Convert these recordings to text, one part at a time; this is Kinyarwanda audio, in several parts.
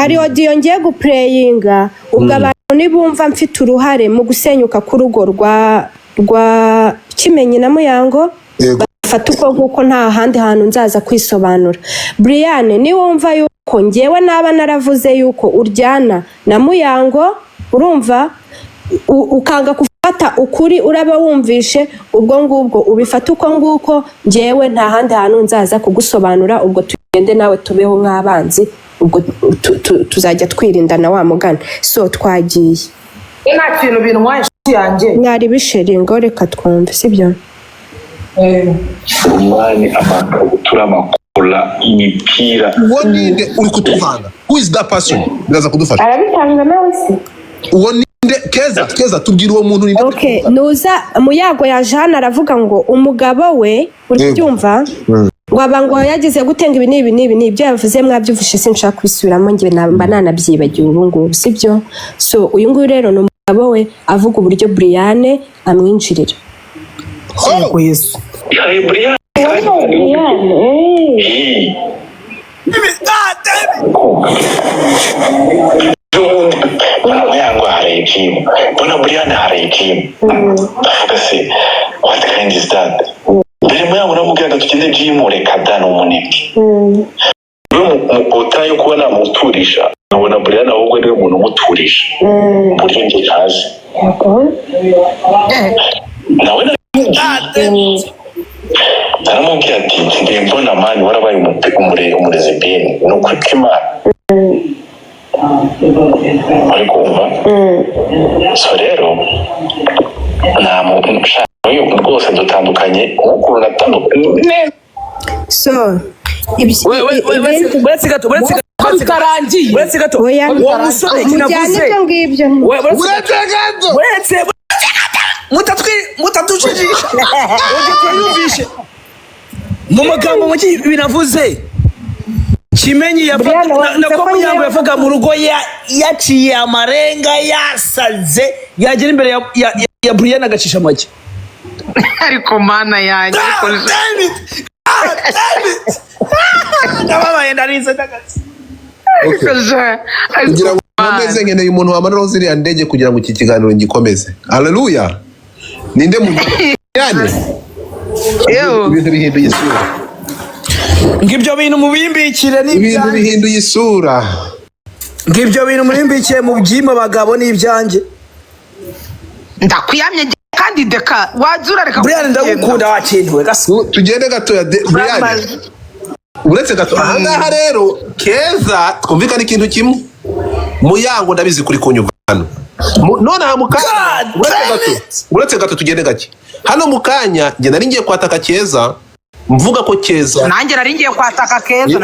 hari audio ngiye guplayinga ubwo abantu nibumva mfite uruhare mu gusenyuka k'urugo rwa Kimenyi na Muyango bafata uko nguko nta handi hantu nzaza kwisobanura. Brian ni wumva yuko ngewe naba naravuze yuko uryana na Muyango urumva ukanga kufata ukuri uraba wumvishe ubwo ngubwo ubifata uko nguko ngewe nta handi hantu nzaza kugusobanura ubwo tugende nawe tubeho nk'abanzi ubwo tuzajya twirindana wa mugana. So twagiye nta kintu bintwaye yanjye mwari bisheringa reka twumve sibyo. Umwani amakabutura amakora imipira uwo ninde uri kutuvanga? Who is that person? Ndaza kudufasha Arabitanga nawe se uwo ninde? Keza tubwira uwo muntu ninde? Okay nuza Muyago ya Jeanne aravuga ngo umugabo we uribyumva ngo yagize gutenga ibi nibyo yavuze mwabyumvishe sinshaka kubisubiramo ngiye namba nanabyibagiwe ubu ngubu sibyo. So uyu nguyu rero no umugabo we avuga uburyo Brian amwinjirira. Yego Yesu Brian Muyango harayijimu mbona Brian harayijimu avuga se what kind is that? Mbere Muyango namubwiraga tugende jimu reka dana umunebwe utayo kuba namuturisha nkabona Brian ahubwo niwe muntu umuturisha buryo njye ntazi nawe naramubwira ati ndiye mbona mani warabaye umurezi bene ni ukwika imana ari kumva. So rero nta muntu ushaka rwose dutandukanye nk'ukuntu natandukanye. So uretse gato uwo musore kinavuze uretse mutatushijisha yumvishe mu magambo make binavuze Kimenyi nako Muyango yavuga mu rugo yaciye amarenga yasaze yagera imbere ya Brian agacisha make ariko mana yanjye ndababaye ndarize ndagaze kugira ngo nkomeze nkeneye umuntu wamanuraho ziriya ndege kugira ngo iki kiganiro gikomeze. Haleluya. Ninde muntu yani ibintu bihinduye isura ngibyo bintu mubimbikire ni ibintu bihinduye isura ngibyo bintu mubimbikire mu byima bagabo ni ibyanjye ndakwiyamye kandi deka wazura reka Brian ndagukunda wakintuwe gaso tugende gato ya Brian uretse gato ahangaha rero Keza twumvikana ikintu kimwe Muyango ndabizi kuri kunyuvana none aha mukanya uretse gato tugende gake hano mukanya nge nari ngiye kwataka Keza mvuga ko Keza nanjye nari ngiye kwataka Keza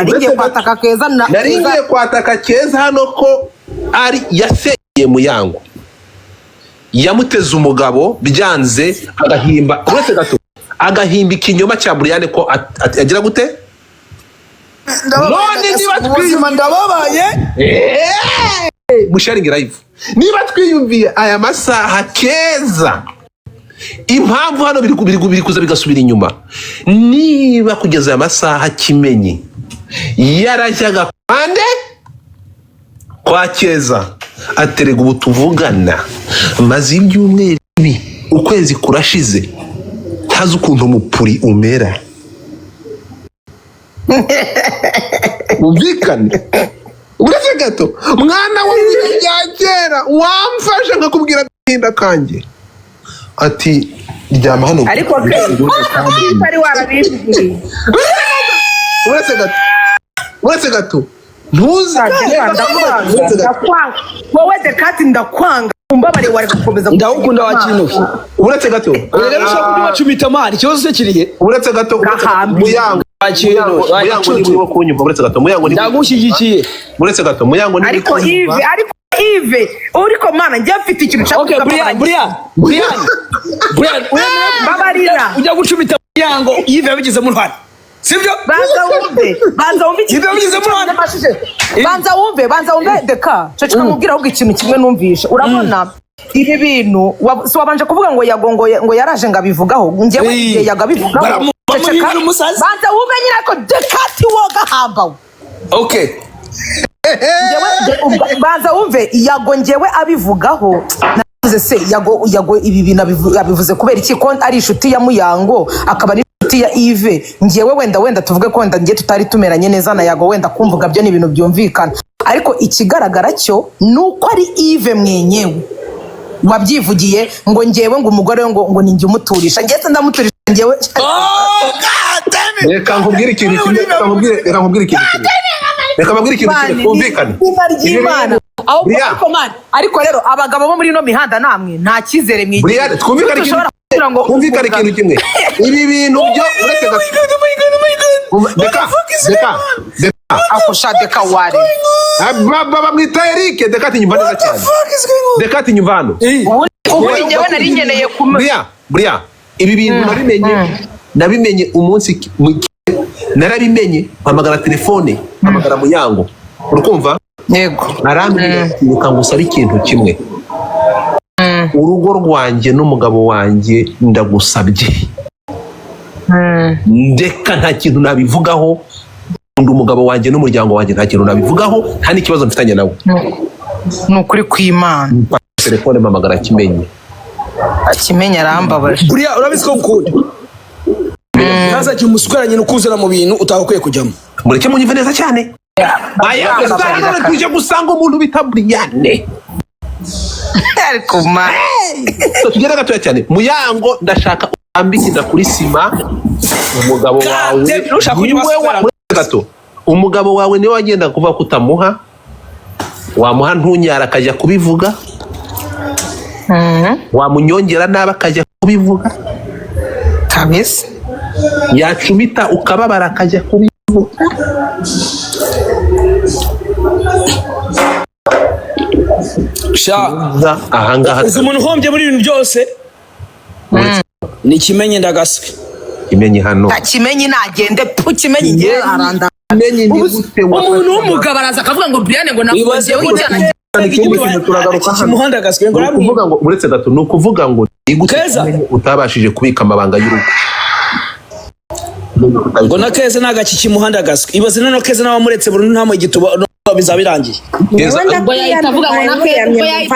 nari ngiye kwataka Keza hano ko ari yaseye Muyango yamuteze umugabo byanze agahimba uretse gato agahimba ikinyoma cya Brian ko agira gute none niba twiyumva ndababaye musharingi live niba twiyumviye aya masaha Keza impamvu hano biri kuza bigasubira inyuma niba kugeza aya masaha Kimenyi yarajyaga kwande kwa Keza aterega ubu tuvugana maze ibyumweru ibi ukwezi kurashize ntazi ukuntu umupuri umera umvikane uretse gato mwana w'ibintu bya kera wamfasha nkakubwira agahinda kanjye ati ryama hano ariko ari warabibwiye uretse gato ntuzagenda wowe dekati ndakwanga umbabare wari gukomeza ndagukunda wakinufi uretse gato rero ushaka kubacumita mari ikibazo cyo kiriye uretse gato Muyango Muyango ni wo kunyumva uretse gato Muyango ni ndagushyigikiye uretse gato Muyango ni ariko Ive uriko mana njye mfite ikintu cyo kuvuga Brian babarira ujya gucumita Muyango Ive yabigize mu ntwara sibyo banza wumve ikintu yabigize mu ntwara banza wumve deka cyo cyamubwira ahubwo ikintu kimwe numvishe urabona ibi bintu si wabanje kuvuga ngo ngo yaraje ngabivugaho njyewe igihe yagabivugaho banza wumve nyine ko dekati woga hambawe okay banza wumve yago njyewe abivugaho navuze se yago ibi bintu abivuze kubera iki ko ari inshuti ya Muyango akaba ari inshuti ya Yves njyewe wenda tuvuge ko wenda njye tutari tumeranye neza na yago wenda kumvuga byo ni ibintu byumvikana ariko ikigaragara cyo nuko ari Yves mwenyewe wabyivugiye ngo njyewe ngo umugore we ngo ninjye umuturisha njye ndamuturisha njyewe reka nkubwire ikintu kimwe kumvikane ariko rero abagabo bo muri ino mihanda namwe nta cyizere mwigira twumvikane ikintu kimwe ibi bintu byo reka akosha deka ware bamwita Eric deka ati nyumva neza cyane deka ati nyumva hano ubu njyewe nari ngeneye Bria ibi bintu nabimenye umunsi narabimenye mpamagara telefone mpamagara Muyango urukumva yego arambwira uka ngusaba ikintu kimwe urugo rwanjye n'umugabo wanjye ndagusabye ndeka nta kintu nabivugaho ndi umugabo wanjye n'umuryango wanjye nta kintu nabivugaho nta n'ikibazo mfitanye nawe ni ukuri kw'Imana telefone mpamagara Kimenyi arambabaje Buriya urabizi ko ukunda ntazajye umusukiranye n'ukuzana mu bintu utakwiye kujyamo mureke munyumve neza cyane tuje gusanga umuntu bita Briane ariko ma tugera gatoya cyane Muyango ndashaka ambikira kuri sima umugabo wawe gato umugabo wawe niwe wagenda kuva kutamuha wamuha ntunyara akajya kubivuga wamunyongera naba akajya kubivuga kabisa yacumita ukababara akajya kubivuga ahangaha uzi umuntu uhombye muri ibintu byose ni Kimenyi ndagaswe Kimenyi hano Kimenyi nagende Kimenyi ngiye aranda umuntu w'umugabo araza akavuga ngo Briane ngo nakubaze w'ijyana umuhanda gaswe ngo kuvuga ngo uretse gato no kuvuga ngo utabashije kubika amabanga y'urugo ngo na Keza nagaki muhanda gaswe ibaze none Keza nawe muretse burundu nta mu gituba bizabirangiye ngo yahita avuga ngo na Keza ngo yahita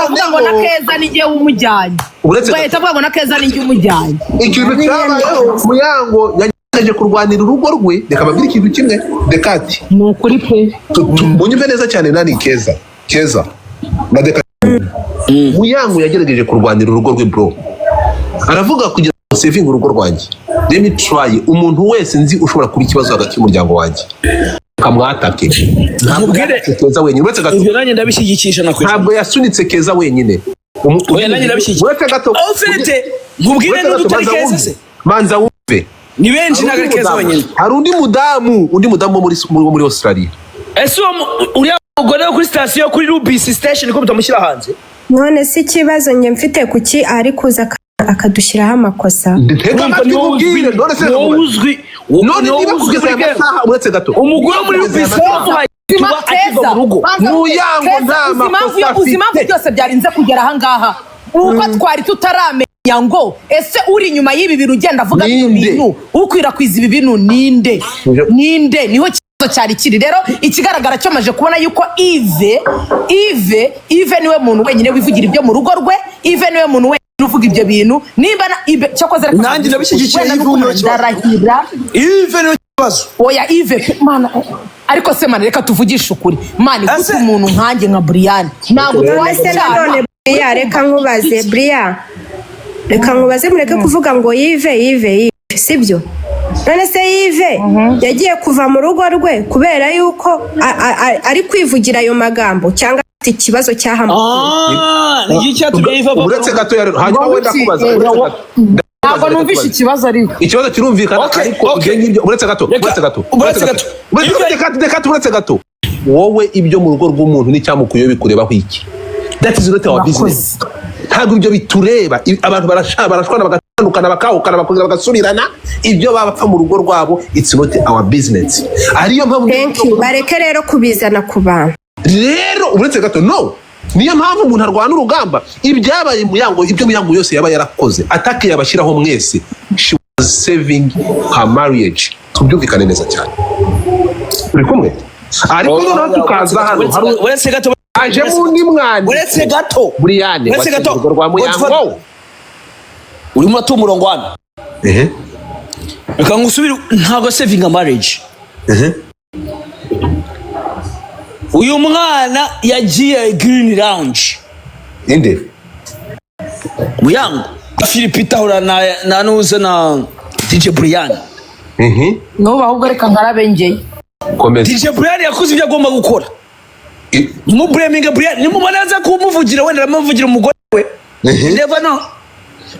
avuga ngo na Keza ni ngiye umujyanye ngo yahita avuga ngo na Keza ni ngiye umujyanye ikintu cyabayeho Muyango yaje kurwanira urugo rwe reka babwire ikintu kimwe dekati ni ukuri pe munyumve neza cyane nani Keza na dekati Muyango yagerageje kurwanira urugo rwe bro aravuga kugira ngo saving urugo rwanjye let me try umuntu wese nzi ushobora kuba ikibazo hagati y'umuryango wanjye kamwatake nkubwire Keza wenyine uretse gato ibyo nanjye ndabishyigikisha nakwe ntabwo yasunitse Keza wenyine oya nanjye ndabishyigikisha uretse gato ofete nkubwire n'utari Keza se manza wumve ni benshi ntabwo Keza wenyine hari undi mudamu wo muri Australia ese uriya mugore wo kuri station kuri Rubis station ko mutamushyira hanze none si ikibazo njye mfite kuki ari kuza akadushyiraho amakosa uretse gato umugore wo muri Rubis tuba akiva mu rugo Muyango nta makosa afite impamvu byose byarinze kugera ahangaha uko twari tutaramenya ngo ese uri inyuma y'ibi bintu ugenda avuga ibintu ukwirakwiza ibi bintu ninde niho ikibazo cyari kiri rero ikigaragara cyo maje kubona yuko Yves niwe muntu wenyine wivugira ibyo mu rugo rwe Yves niwe muntu wenyine uvuga ibyo bintu nimba cyakoze reka nanjye ndabishyigikiye ndarahira Yves niwe kibazo oya Yves mana ariko se mana reka tuvugishe ukuri mani gute umuntu nkanjye nka Briane ntabwo twase none Bria reka nkubaze Bria reka nkubaze mureke kuvuga ngo Yves sibyo none se Yves yagiye kuva mu rugo rwe kubera yuko ari kwivugira ayo magambo cyangwa afite ikibazo niki cyatumye Yves uretse gato hanyuma wenda kubaza ntabwo numvishe ikibazo ariko ikibazo kirumvikana ariko ibyo ngibyo uretse gato wowe ibyo mu rugo rw'umuntu n'icyamukuye bikurebaho iki that is not our business ntabwo ibyo bitureba abantu barashwana bagatandukana bakahukana bakongera bagasubirana ibyo bapfa mu rugo rwabo it's not our business ariyo mpamvu bareke rero kubizana ku bantu rero uretse gato niyo mpamvu umuntu arwana urugamba ibyabaye Muyango ibyo Muyango yose yaba yarakoze atake yabashyiraho mwese she was saving her marriage tubyumvikane neza cyane uri kumwe ariko noneho tukaza hano uretse gato aje mundi mwana uretse gato Brian uretse gato rwa Muyango urimo atu umurongo hano reka ngusubire ntago saving a marriage uyu mwana yagiye Green Lounge inde Muyango Philipita hora na nuza na DJ Brian no ahubwo reka ngarabengeye DJ Brian yakoze ibyo agomba gukora mu blaming Brian ni mu manaza kumuvugira wenda aramuvugira umugore we never know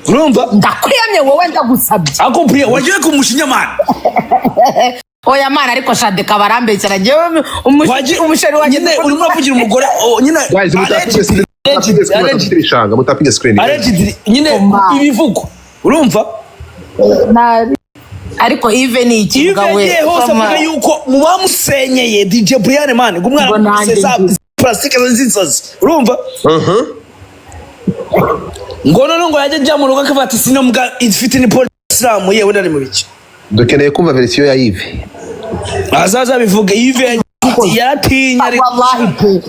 urumva ndakwiyamye wowe ndagusabye ako Brian wagiye kumushinya mana oya mana ariko shade kabarambekera je umusheri wanjye nyine urimo avugira umugore nyine mutapige screen nyine ibivugo urumva ariko even ni ikivuga we hose avuga yuko muba musenyeye DJ Brian man gumwana museza plastic nzizazi urumva ngono ngo yaje mu rugo akafata sino mbwa ifite ni Paul Islam yewe ndari mu biki dukeneye kumva version ya Yves azaza bivuga Yves yaratinya wallahi pe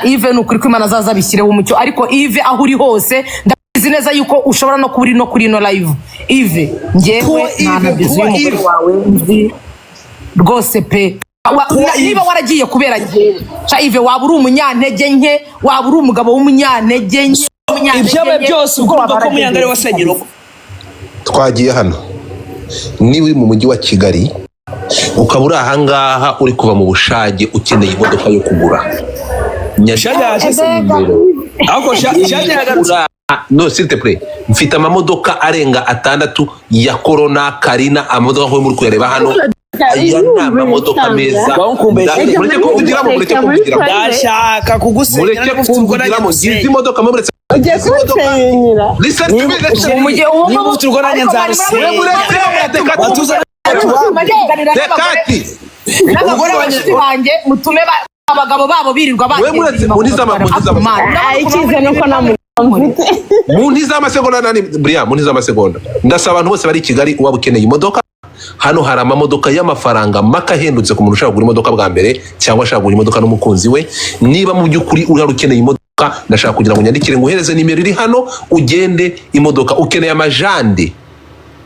Yves nukuri ko Imana azaza bishyireho umucyo ariko Yves aho uri hose ndabizi neza yuko ushobora no kuburi no kuri no live Yves ngewe nta bizu y'umugore wawe nzi rwose pe niba waragiye kubera ngewe Yves waba uri umunyantege nke waba uri umugabo w'umunyantege nke ibyo byose ubwo ko Muyangare wasenyero twagiye hano ni uri mu mujyi wa Kigali ukabura ahangaha uri kuva mu bushage ukeneye imodoka yo kugura no s'il te plaît mfite amamodoka arenga 6 ya Corona Karina amamodoka yo muri kuyareba hano aya ni amamodoka meza mureke kuvugira ndashaka kugusenya izi modoka muretse ugiye kusenyera umujye niba ufite urwo nanjye nzarusenya n'abagore wanjye mutume abagabo babo birirwa bageze ikize nuko muntiza amasegonda nani Brian muntiza amasegonda ndasaba abantu bose bari Kigali uwaba ukeneye imodoka hano hari amamodoka y'amafaranga maka hendutse ku muntu ushaka kugura imodoka bwa mbere cyangwa ashaka kugura imodoka n'umukunzi we niba mu by'ukuri uri ukeneye imodoka ndashaka kugira ngo nyandikire ngo uhereze nimero iri hano ugende imodoka ukeneye amajande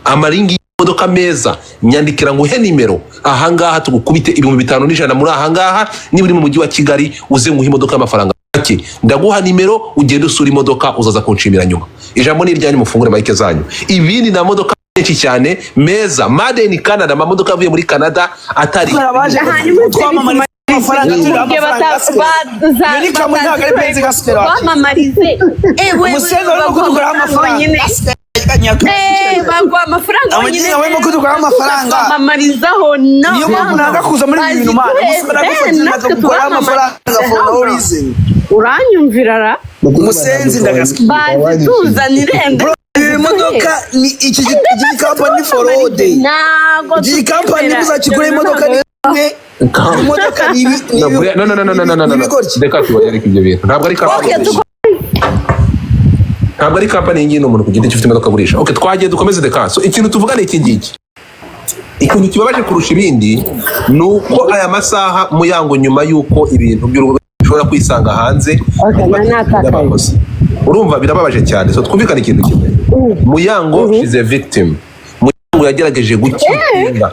amaringi imodoka meza nyandikira ngo uhe nimero ahangaha tugukubite 5,100 muri ahangaha niba uri mu mujyi wa Kigali uze nguhe imodoka y'amafaranga make ndaguha nimero ugende usura imodoka uzaza kunshimira nyuma ijambo ni iryanyu mufungure mike zanyu ibindi na modoka nyinshi cyane meza made in Canada amamodoka avuye muri Canada atari twamamariza amafaranga bamamarize umusenga urimo kuduguraho amafaranga bagwa amafaranga abanyine barimo kuduguraho amafaranga bamamarizaho niyo mpamvu nanga kuza muri ibi bintu mana natwe tuguraho amafaranga for no reason uranyumvira ra umusenzi ndagaswe bazi tuzanire imodoka ni iki company for all day nago iyi company kuzakigura imodoka ni imodoka ni no deka tubareke ibyo bintu ntabwo ari company ntabwo ari company y'ingino umuntu ku giti cy'ufite imodoka gurisha okay twagiye dukomeze deka so ikintu tuvuga ni iki ngiki ikintu kibabaje kurusha ibindi nuko aya masaha Muyango nyuma yuko ibintu by'urugo bishobora kwisanga hanze urumva birababaje cyane so twumvikana ikintu kimwe Muyango is a victim Muyango yagerageje gukinga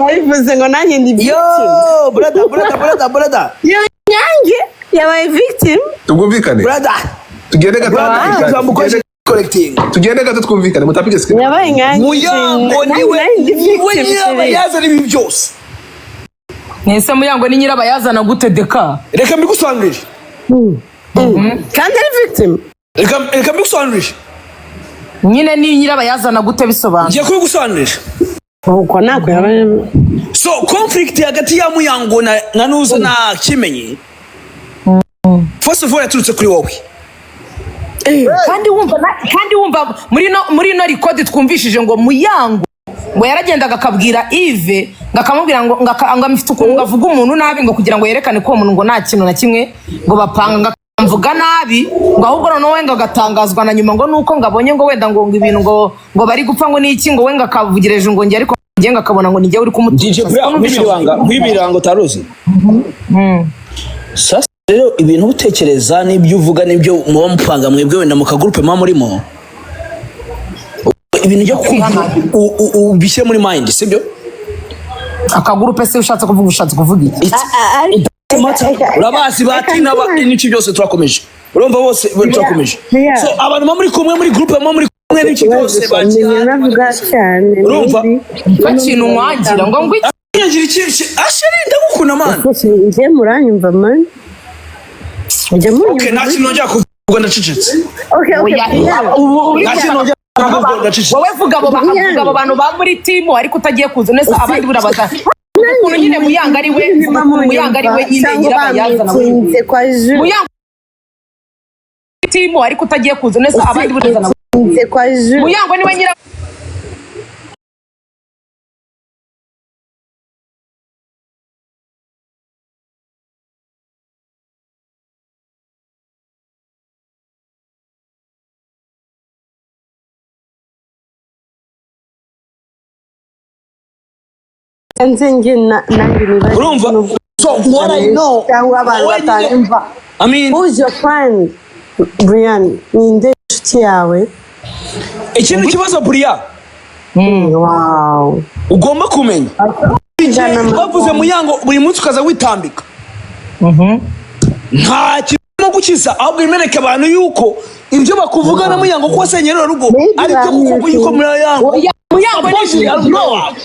yabivuze ngo nanjye ndi brother nyange yabaye victim tugumvikane tugende gato twumvikane mutapige screen yabaye nyange Muyango niwe nyirabayazana ibi byose nese Muyango ni nyirabayazana gute deka reka mbigusobanurire kandi ari victim reka mbigusobanurire nyine ni nyirabayazana gute bisobanura ngiye kubigusobanurira uko nako yabaye so conflict hagati ya Muyango na nuzo na Kimenyi first of all yaturutse kuri wowe kandi wumva muri no record twumvishije ngo Muyango ngo yaragendaga akabwira Yves ngakamubwira ngo amfite ukuntu ngavuga umuntu nabi ngo kugira ngo yerekane ko umuntu ngo nta kintu na kimwe ngo bapanga mvuga nabi ngo ahubwo noneho wenga agatangazwa na nyuma ngo nuko ngabonye ngo wenda ngo ibintu ngo bari gupfa ngo n'iki ngo wenga akavugireje ngo ngiye ariko ngiye ngakabona ngo nijye uri kumutisha nk'ibiranga taruzi sasa rero ibintu utekereza n'ibyo uvuga n'ibyo muba mupanga mwebwe wenda mu kagurupe muba murimo ibintu byo ubishyire muri mind sibyo akagurupe se ushatse kuvuga iki urabazi batina n'iki byose turakomeje urumva bose turakomeje so abantu bo muri kumwe muri groupe bo muri kumwe n'iki byose bavuga cyane urumva bakintu mwagira ngo ngira iki asheri ndagukuna man nje muranyumva man okay naki nongera kuvuga ndacecetse okay naki nongera kuvuga ndacecetse wowe vuga abo bantu ba muri team ariko utagiye kuza nese abandi burabaza ukuntu nyine muyanga ari we nyine nyirabayazana muyanga team ariko utagiye kuza nese abandi burabaza muyanga niwe nyira urumva so what I know I mean who's your friend Brian ninde inshuti yawe ikintu kibazo Brian wow ugomba kumenya bavuze muyango buri munsi ukaza witambika nta kirimo gukiza ahubwo imeneka abantu yuko ibyo bakuvuga na muyango ko senyero rugo ari byo kuvuga yuko muyango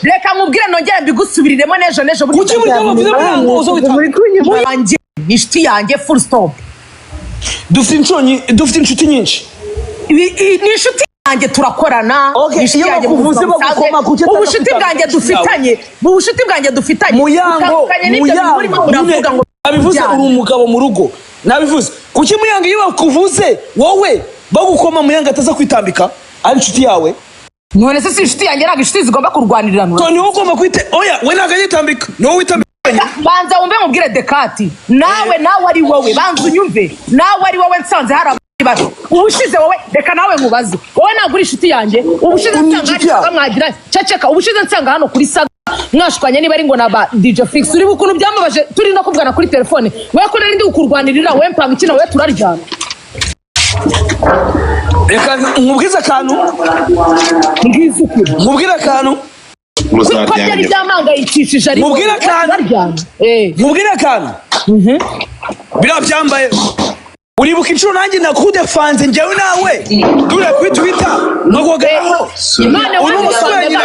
reka mubwire nongera mbigusubiriremo nejo kuki muri bavuze muyango uzo witambika wanjye inshuti yanjye full stop dufite inshuti nyinshi ni inshuti yanjye turakorana inshuti yanjye kuvuze bagukoma kuki ubushuti bwanjye dufitanye muyango nabivuze uri umugabo mu rugo nabivuze kuki muyango iyo bakuvuze wowe bagukoma muyango ataza kwitambika ari inshuti yawe none se si inshuti yanjye ntabwo inshuti zigomba kurwanirirana to niwo ugomba kwite oya we ntabwo yitambika niwo witambika banza wumve mubwire Dekati nawe ari wowe banza unyumve nawe ari wowe nsanze hari abandi bato ubushize wowe reka nawe nkubaze wowe ntabwo uri inshuti yanjye ubushize nsanga mwagira ceceka ubushize nsanga hano kuri saga mwashwanye niba ari ngo naba DJ Fix uri bukuntu byamabaje turi no kuvugana kuri telefone wewe ko nari ndi ukurwanirira we mpanga ikina we turaryana reka nkubwiza akantu nkubwira akantu byari byamangayikishije ari nkubwira akantu bira byambaye uribuka inshuro nanjye nakudefanze njyewe nawe dure kuri Twitter nogogeraho uri umusore nyina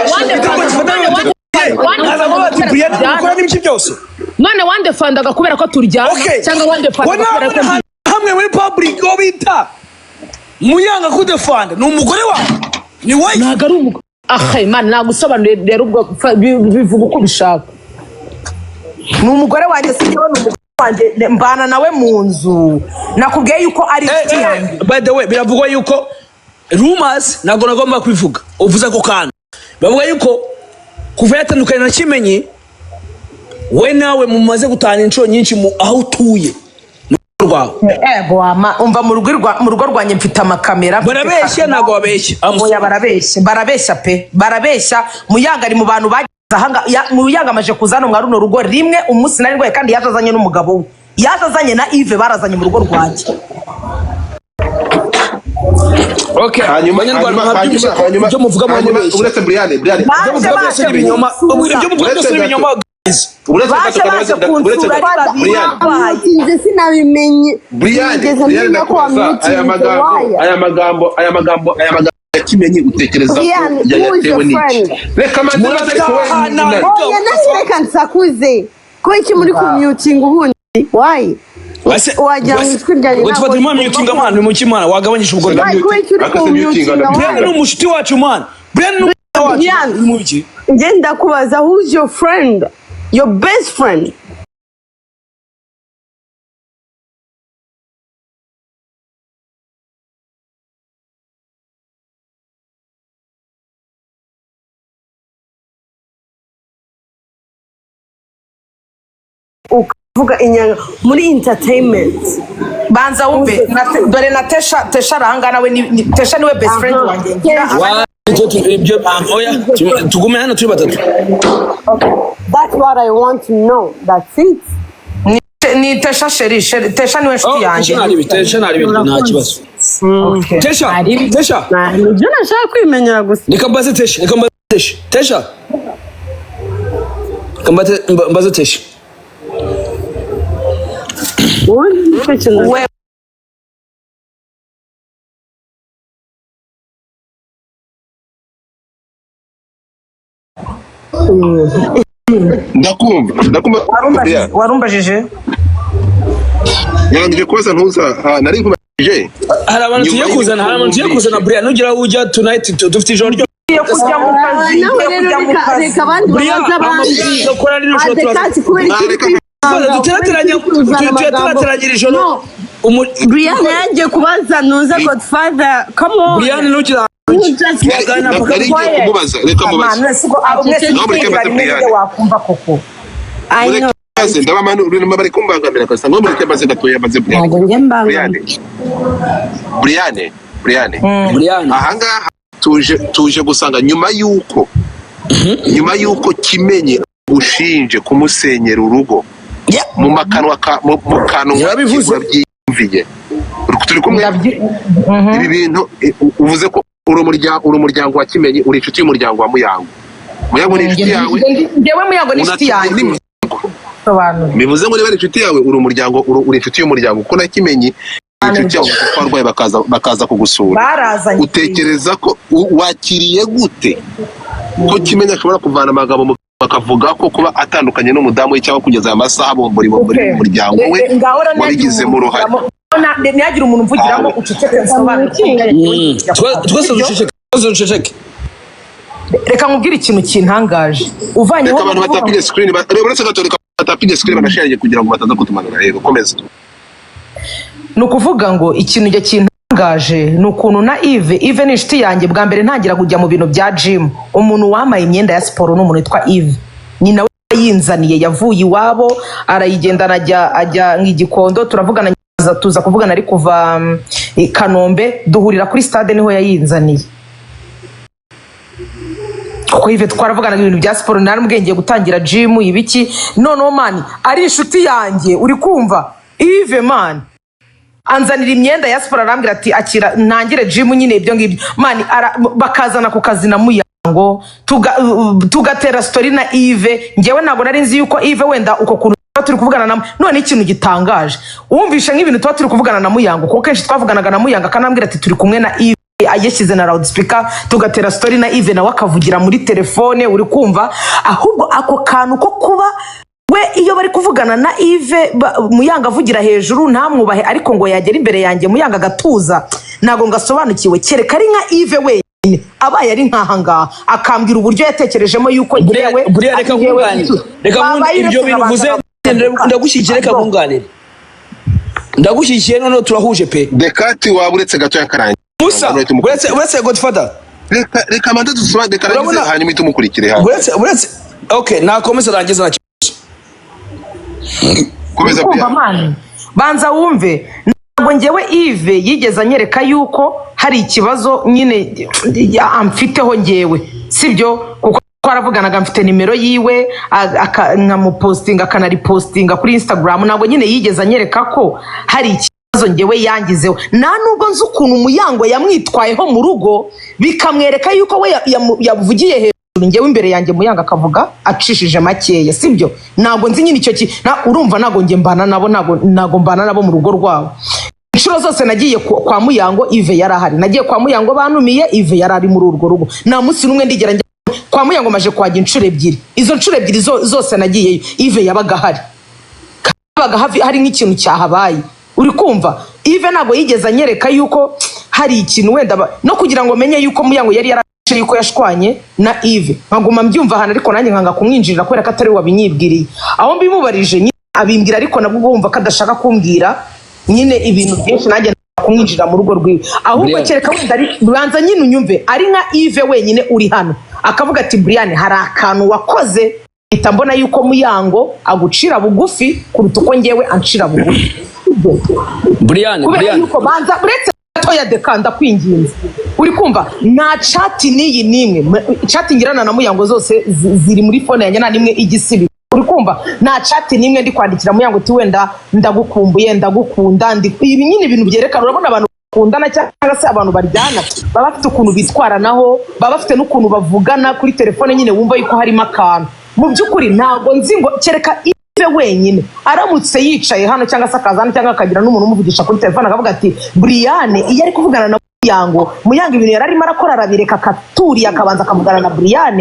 none wandefandaga kubera ko turyana cyangwa wandefandaga kubera ko hamwe muri public go bita muyanga kudefanda ni umugore wawe ni wowe ntago ari umugore man nagusobanurira rero ubwo bivuga uko bishaka ni umugore wanjye siyo ni umugore wanjye mbana nawe mu nzu nakubwiye yuko ari inshuti yanjye by the way biravugwa yuko rumors ntago nagomba kubivuga uvuze ko kana bavuga yuko kuva yatandukanye na Kimenyi we nawe mumaze gutana inshuro nyinshi mu aho utuye umva mu rugo rwanjye mfite amakamera barabeshya ntago babeshya barabeshya pe barabeshya muyanga ari mu bantu bageze ahanga muyanga amaje kuzana mwa runo rugo rimwe umunsi nari rwaye kandi yazazanye n'umugabo we yazazanye na Yves barazanye mu rugo rwanjye okay hanyuma byo muvuga mu uretse Brian byo muvuga byose n'ibinyoma byo muvuga byose n'ibinyoma sinzi sinabimenye aya magambo ya Kimenyi utekereza ko yatewe n'iki reka manze reka nsakuze ko iki muri kumyutinga ubundi why wagira ngo ijwi ryanjye ntabwo ufata imana myutinga man mu kimana wagabanyisha ubwo Brian ni umushuti wacu man Brian ni umushuti wacu ngenda kubaza who's your friend your best friend ukavuga inyanga muri entertainment banza wumve dore na Tesha arahangana we Tesha niwe best friend wanjye tugume hano turi batatu. That's what I want to know. That's it. ni Tesha sheri Tesha niwe nshuti yanjye. Tesha nari nta kibazo. Tesha Nibyo nashaka kwimenyera gusa. nikambaze Tesha Tesha kambaze Tesha ndakumva warumbajije yangije kubaza ntuza nari nkubajije hari abantu tugiye kuzana Brian nugira ujya tonight dufite ijoro ryo kujya mu kazi reka abandi babaza abandi dukora rino joro turateranyira ijoro Brian yagiye kubaza nuza Godfather come on Brian nugira reka mubaze wakumva koko ndabamanu bari kumbangamira kasa ngo muri cyamaze gatoya maze Brian ahangaha tuje gusanga nyuma yuko Kimenyi ushinje kumusenyera urugo mu makanwa mu kanwa byimviye turi kumwe ibi bintu uvuze ko uri umuryango wa Kimenyi uri inshuti y'umuryango wa Muyango ni inshuti yawe ngewe Muyango ni inshuti yanjye bivuze ngo niba ari inshuti yawe uri inshuti y'umuryango kuko na Kimenyi inshuti yawe barwaye bakaza kugusura utekereza ko wakiriye gute ko Kimenyi ashobora kuvana amagambo bakavuga ko kuba atandukanye n'umudamu we cyangwa kugeza aya masaha bombori umuryango we wabigizemo uruhare ntihagire umuntu umvugiramo uceceke duceceke reka nkubwire ikintu kintangaje uvanyeho abantu batapige screen uretse gatoreka batapige screen banashariye kugira ngo bataza kutumanura yego komeza ni ukuvuga ngo ikintu kintangaje ni ukuntu na Yves ni inshuti yanjye bwa mbere ntangira kujya mu bintu bya gym umuntu wambaye imyenda ya siporo n'umuntu witwa Yves ni nawe yinzaniye yavuye iwabo arayigendana ajya nk'igikondo turavugana tuza kuvugana ari kuva Kanombe duhurira kuri stade niho yayinzaniye kuko Yves twaravugana ibintu bya siporo naramubwengeye gutangira gym ibiki noneho man ari inshuti yanjye uri kumva Yves man anzanira imyenda ya siporo arambwira ati akira ntangire gym nyine ibyo ngibyo man bakazana ku kazi na Muyango tugatera story na Yves ngewe ntabwo nari nzi yuko Yves wenda uko kuntu turi kuvugana na none ikintu gitangaje wumvisha nk'ibintu turi kuvugana na Muyango kuko kenshi twavuganaga na Muyango akanambwira ati turi kumwe na Yves ayeshyize na loudspeaker tugatera story na Yves nawe akavugira muri telefone uri kumva ahubwo ako kantu ko kuba we iyo bari kuvugana na Yves Muyango avugira hejuru ntamwubahe ariko ngo yagera imbere yanjye Muyango agatuza nago ngasobanukiwe kereka ari nka Yves wenyine abaye ari nkahangaha akambwira uburyo yatekerejemo yuko yewe buriya reka nkunganire ibyo bintu uvuze ndagushyigikira reka nkunganire ndagushyigikira none turahuje pe Dekati waburetse gato yakarangiye Musa uretse Godfather reka manda dusobanure karangize hanyuma itumukurikire ha uretse okay nakomeza rangiza na komeza bya banza wumve ntabwo ngewe Yves yigeze anyereka yuko hari ikibazo nyine amfiteho ngewe sibyo kuko twaravuganaga mfite nimero yiwe nkamupostinga akanaripostinga kuri Instagram ntabwo nyine yigeze anyereka ko hari ikibazo ngewe yangizeho nta nubwo nzi ukuntu Muyango yamwitwayeho mu rugo bikamwereka yuko we yavugiye hejuru ngewe imbere yanjye Muyango akavuga acishije makeya sibyo ntabwo nzi nyine icyo urumva ntabwo nge mbana nabo ntabwo mbana nabo mu rugo rwabo inshuro zose nagiye kwa Muyango Yves yarahari nagiye kwa Muyango banumiye Yves yarari muri urwo rugo nta munsi n'umwe ndigera kwa Muyango maje kwajya inshuro ebyiri izo nshuro ebyiri zose nagiye Yves yabaga hari nk'ikintu cyahabaye uri kumva Yves ntabwo yigeze anyereka yuko hari ikintu wenda no kugira ngo menye yuko Muyango yari yuko yashwanye na Yves nkaguma mbyumva hano ariko nanjye nkanga kumwinjirira kubera ko atari wabinyibwiriye aho mbimubarije nyine abimbwira ariko nabwo bumva kadashaka kumbwira nyine ibintu byinshi nanjye kumwinjira mu rugo rwiwe ahubwo kereka wenda ari banza nyine unyumve ari nka Yves wenyine uri hano akavuga ati Brian hari akantu wakoze mbona yuko Muyango agucira bugufi kuruta uko ngewe ancira bugufi Brian kubera yuko banza uretse gatoya deka ndakwinginze uri kumva nta chat n'iyi nimwe chat ngirana na Muyango zose ziri muri phone yanjye nta nimwe igisibi uri kumva nta chat nimwe ndi kwandikira Muyango uti wenda ndagukumbuye ndagukunda ibi nyine ibintu byerekana urabona abantu bakundana cyangwa se abantu baryana baba bafite ukuntu bitwaranaho baba bafite n'ukuntu bavugana kuri telefone nyine wumva yuko harimo akantu mu by'ukuri ntabwo nzi ngo kereka Ive wenyine aramutse yicaye hano cyangwa se akazana cyangwa akagira n'umuntu umuvugisha kuri telefone akavuga ati Brian iyo ari kuvugana na Muyango ibintu yararimo arakora arabireka akaturiye akabanza akavugana na Brian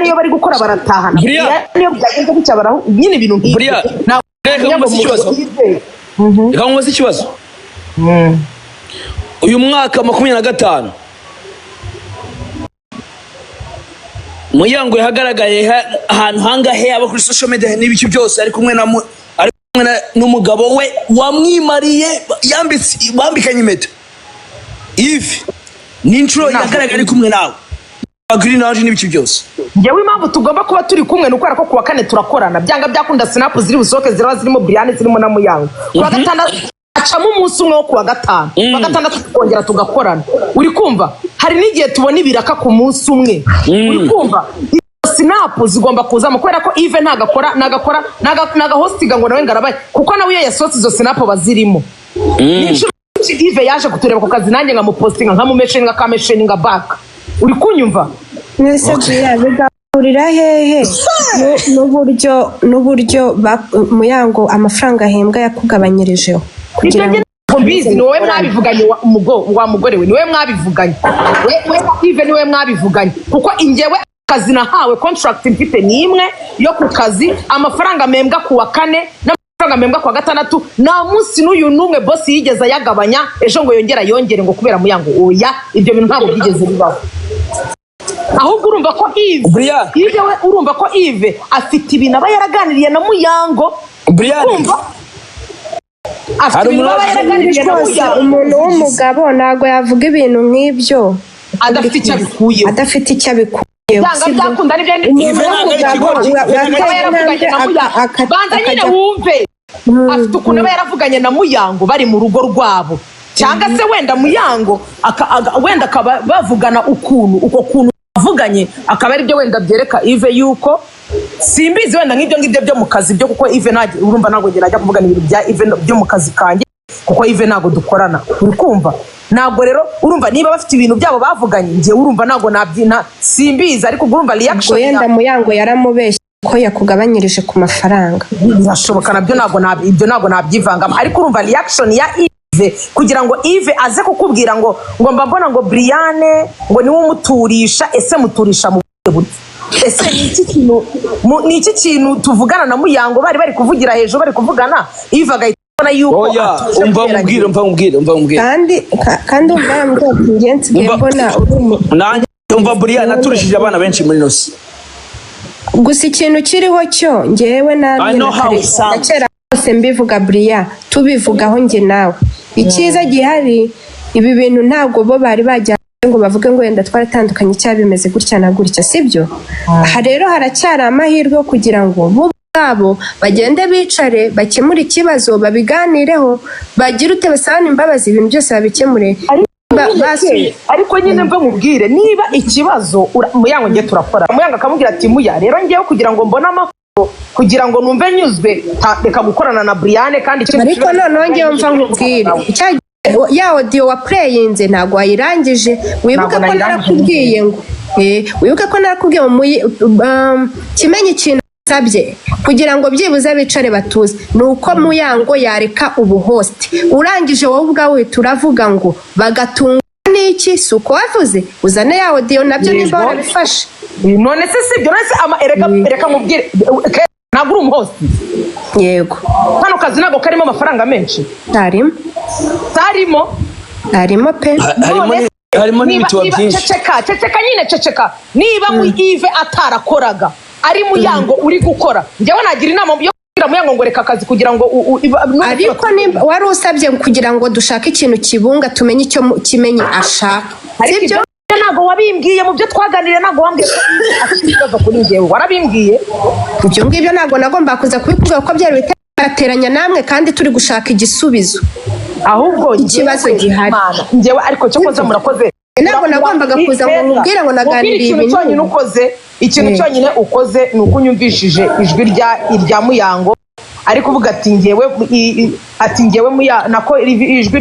iyo bari gukora baratahana Brian iyo byagenze gutya baraho nyine ibintu nk'ibyo reka nkubaze ikibazo uyu mwaka 2025 Muyango yahagaragaye ahantu hangahe aba kuri social media n'ibiki byose ari kumwe n'umugabo we wamwimariye bambikanye impeta Ive n'inshuro yagaragaye ari kumwe nawe Green House n'ibiki byose njyewe impamvu tugomba kuba turi kumwe nuko ariko kuwa kane turakorana byanga byakunda snap ziri busoke ziraba zirimo Brian zirimo na Muyango kuwa gatandatu acamo umunsi umwe wo kuwa gatanu kuwa gatandatu tukongera tugakorana uri kumva hari n'igihe tubona ibiraka ku munsi umwe uri kumva snap zigomba kuzamo kubera ko Ive naga hostinga ngo nawe ngarabaye kuko nawe iyo yasohotse izo snap bazirimo Ive yaje kutureba ku kazi nanjye ngamupostinga nkamumesheninga kamesheninga back uri kunyumva mwese bigahurira hehe n'uburyo Muyango amafaranga ahembwa yakugabanyirijeho kugira ngo mbizi ni wowe mwabivuganye wa mugore we ni wowe mwabivuganye we Ive ni wowe mwabivuganye kuko ingewe akazi nahawe contract mfite ni imwe yo ku kazi amafaranga membwa ku wa kane n'amafaranga membwa ku wa gatandatu nta munsi n'uyu n'umwe boss yigeze yagabanya ejo ngo yongere ngo kubera Muyango oya ibyo bintu ntabwo byigeze bibaho ahubwo urumva ko Ive we urumva ko Ive afite ibintu aba yaraganiriye na Muyango umuntu w'umugabo ntabwo yavuga ibintu nk'ibyo adafite icyo abikuye byanga byakunda n'ibyo banza nyine wumve afite ukuntu aba yaravuganye na Muyango bari mu rugo rwabo cyangwa se wenda Muyango wenda akaba bavugana uko kuntu bavuganye akaba ari byo wenda byereka Ive yuko simbizi wenda nk'ibyo byo mu kazi byo kuko Ive urumva ntabwo najya kuvugana ibintu bya Ive byo mu kazi kanjye kuko Ive ntabwo dukorana uri kumva ntabwo rero urumva niba bafite ibintu byabo bavuganye ngiye urumva ntabwo nabyina simbizi ariko urumva reaction wenda Muyango yaramubeshye ko yakugabanyirije ku mafaranga birashoboka nabyo ntabwo nabyivangamo ariko urumva reaction ya Ive kugira ngo Ive aze kukubwira ngo mbona ngo Brian ngo niwe umuturisha ese muturisha mu buryo ese ni iki kintu tuvugana na Muyango bari kuvugira hejuru bari kuvugana Ive agahita yuko umva mubwire kandi umva umva Brian naturishije abana benshi muri nosi gusa ikintu kiriho cyo ngewe nawe kera hose mbivuga Brian tubivugaho nge nawe icyiza gihari ibi bintu ntabwo bo bari bajya ngo bavuge ngo wenda twaratandukanye cyangwa bimeze gutya na gutya sibyo aha rero haracyari amahirwe kugira ngo bo babo bagende bicare bakemura ikibazo babiganireho bagira utebasana imbabazi ibintu byose babikemure ariko nyine mva mubwire niba ikibazo Muyango ngiye turakora Muyango akamubwira ati Muya rero ngiye kugira ngo mbone amakuru kugira ngo numve nyuzwe reka gukorana na Brian kandi ariko noneho ngiye mva nkubwire ya audio wa playinze ntabwo wayirangije wibuke ko narakubwiye ngo wibuke ko narakubwiye kimenye ikintu sabye kugira ngo byibuze bicare batuze nuko Muyango yareka ubu host urangije wowe ubwawe turavuga ngo bagatunga niki suko wavuze uzane ya audio nabyo nimba warabifashe none se sibyo none ereka mubwire ntabwo uri umuhost yego hano kazi ntabwo karimo amafaranga menshi harimo pe harimo n'ibituba byinshi ceceka niba mu Ive atarakoraga ari Muyango uri gukora njyewe nagira inama yo kubwira Muyango ngo reka akazi kugira ngo ariko wari usabye kugira ngo dushake ikintu kibunga tumenye icyo kimenye ashaka sibyo ntabwo wabimbwiye mu byo twaganiriye ntabwo wambwiye ko afite ikibazo kuri njyewe warabimbwiye ibyo ngibyo ntabwo nagomba kuza kubikubwira ko byari tugateranya namwe kandi turi gushaka igisubizo ahubwo ikibazo gihari njyewe ariko cyo koza murakoze ntabwo nagombaga kuza ngo nkubwire ngo naganiriye ikintu cyonyine ukoze ikintu cyonyine ukoze ni ukunyumvishije ijwi rya Muyango ari kuvuga ati ngewe nako ijwi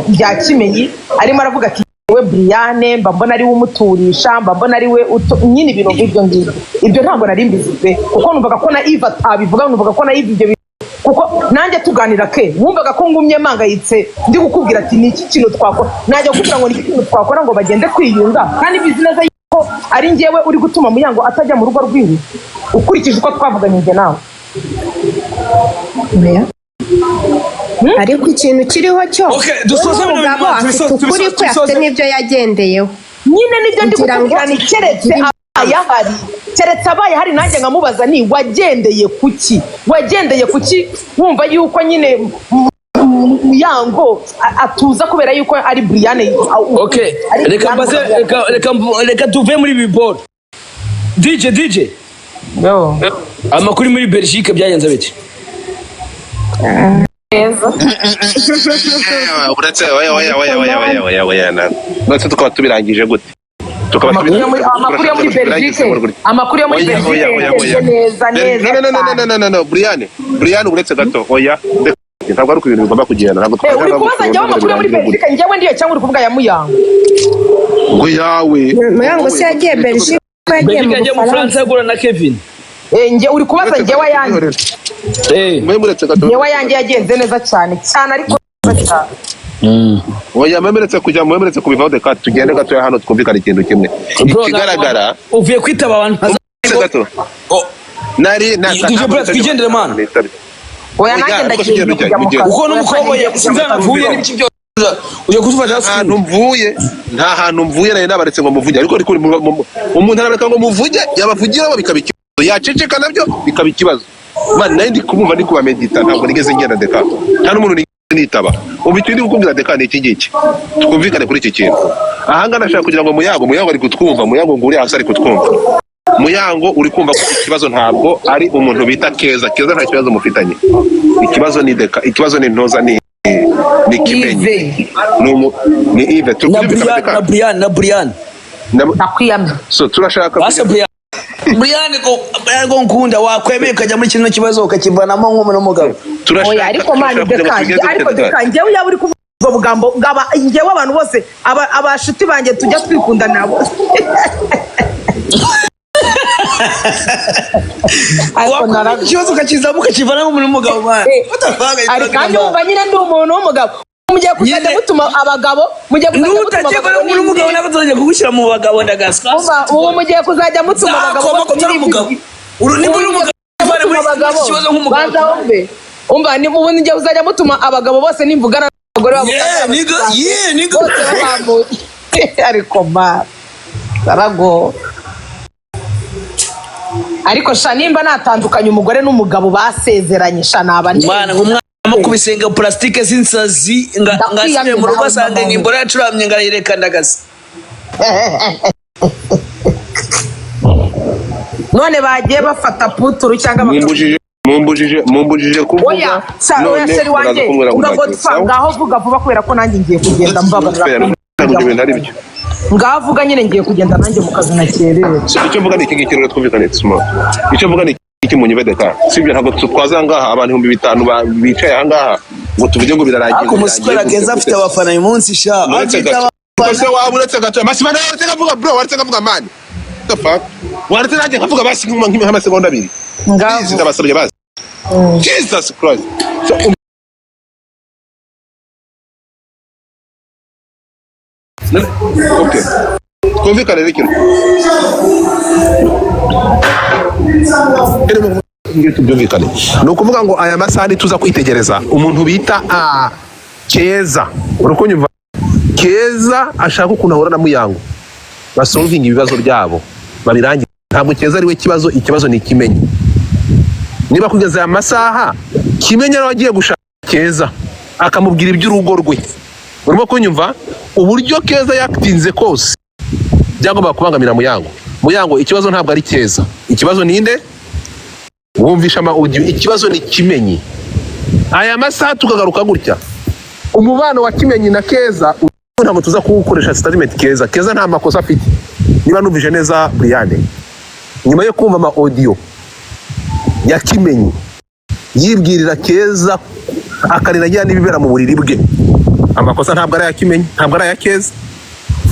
rya Kimenyi arimo aravuga ati we Brian mba mbona ari we umuturisha mba mbona ari we nyine ibintu nk'ibyo ngibyo ibyo ntabwo nari mbizi kuko numvaga ko na Eva abivuga numvaga ko na Eva ibyo kuko nanjye tuganira ke wumvaga ko ngumye mangayitse ndi kukubwira ati ni iki kintu twakora najya kugira ngo ni iki kintu twakora ngo bagende kwiyunga kandi bizi neza yuko ari ngewe uri gutuma Muyango atajya mu rugo rwiwe ukurikije uko twavuganye njye nawe ariko ikintu kiriho cyo dusoze mu mugabo afite ukuri ko afite n'ibyo yagendeyeho nyine nibyo ndi kukubwira ni keretse ayahari keretse abaye hari nanjye nkamubaza ni wagendeye kuki wumva yuko nyine Muyango atuza kubera yuko ari Brian reka tuve muri biboro DJ amakuru muri Belgique byagenze bite uretse tukaba tubirangije gute amakuru yo muri Belgique neza Brian uretse gato oya ntabwo ari ibintu bigomba kugenda ntabwo uri kubaza njyewe amakuru yo muri Belgique njyewe ndiyo cyangwa uri kuvuga ya Muyango ngo yawe Muyango se yagiye Belgique yagiye mu France agura na Kevin njye uri kubaza njyewe ayanjye njyewe ayanjye yagenze neza cyane ariko oya mwemeretse kujya mwemeretse kubivaho de kat tugende gato hano twumvikana ikintu kimwe ikigaragara uvuye kwitaba abantu gato nari twigendere mana oya nanjye ndagiye kujya mu kazi uko n'umukoboye sinzanavuye n'ibiki byose uje kuzufasha nta hantu mvuye nari nabaretse ngo muvuge ariko umuntu arabareka ngo muvuge yabavugiraho bikaba ikibazo yaceceka nabyo bikaba ikibazo man nari ndi kumva ndi kubamedita ntabwo nigeze ngenda deka nta n'umuntu nitaba ubiti ndi kukubwira deka ni iki ngiki twumvikane kuri iki kintu ahanga nashaka kugira ngo Muyango ari kutwumva Muyango nguri hasi ari kutwumva Muyango uri kumva ko ikibazo ntabwo ari umuntu bita Keza nta kibazo mufitanye ikibazo ni deka ikibazo ni ntoza ni Kimenyi ni Yves na Brian nakwiyamye so turashaka Brian ko nkunda wakwemeye ukajya muri kino kibazo ukakivanamo nk'umugabo oya ariko mani deka njyewe yaba uri kuvuga ubugambo njyewe abantu bose abashuti banjye tujya twikunda nabo ikibazo ukakizamo ukakivanamo nk'umugabo mani ari kandi wumva nyine ndi umuntu w'umugabo mugiye kujya mutuma abagabo mugiye kujya mutuma umugabo nako tuzajya kugushyira mu bagabo ndagaswa ubu mugiye kuzajya mutuma abagabo umva ni ubu ngiye kuzajya mutuma abagabo bose nimvugana n'abagore babo ariko ma arago ariko sha nimba natandukanye umugore n'umugabo basezeranye sha naba umwana kubisenga plastike z'insazi ngasibe mu rugo asanga imbora yacuramye ngayireka ndagasa none bagiye bafata puturu cyangwa mumbujije kuvuga oya seri wanjye uragodfa ngaho vuga vuba kubera ko nanjye ngiye kugenda mbabarira ngaho vuga nyine ngiye kugenda nanjye mu kazi nakerere icyo mvuga ni iki ngiki rero twumvikane smart icyo mvuga ni iki mu nyibedeka sibyo ntabwo twaza ngaha abantu 5,000 bicaye aha ngaha ngo tuvuge ngo birarangiye ariko Muswera Keza afite abafana uyu munsi sha ese waburetse gato masibana waretse kavuga bro waretse kavuga man the fuck waretse nanjye kavuga basi nk'amasegonda 2 ngaho ndabasabye basi Jesus Christ okay twumvikane rero ikintu tubyumvikane ni ukuvuga ngo aya masaha tuza kwitegereza umuntu bita Keza urukunyumva Keza ashaka ukuntu ahura na Muyango basolvinga ibibazo byabo babirangira ntabwo Keza ari we ikibazo ni Kimenyi niba kugeza aya masaha Kimenyi ari wagiye gushaka Keza akamubwira iby'urugo rwe urimo kunyumva uburyo Keza yakitinze kose byagomba kubangamira Muyango ikibazo ntabwo ari Keza ikibazo ninde wumvisha ikibazo ni Kimenyi aya masaha tukagaruka gutya umubano wa Kimenyi na Keza ntabwo tuza kuwukoresha statement Keza nta makosa afite niba numvise neza Brian nyuma yo kumva ama audio ya Kimenyi yibwirira Keza akarira njya n'ibibera mu buriri bwe amakosa ntabwo ari ya Kimenyi ntabwo ari ya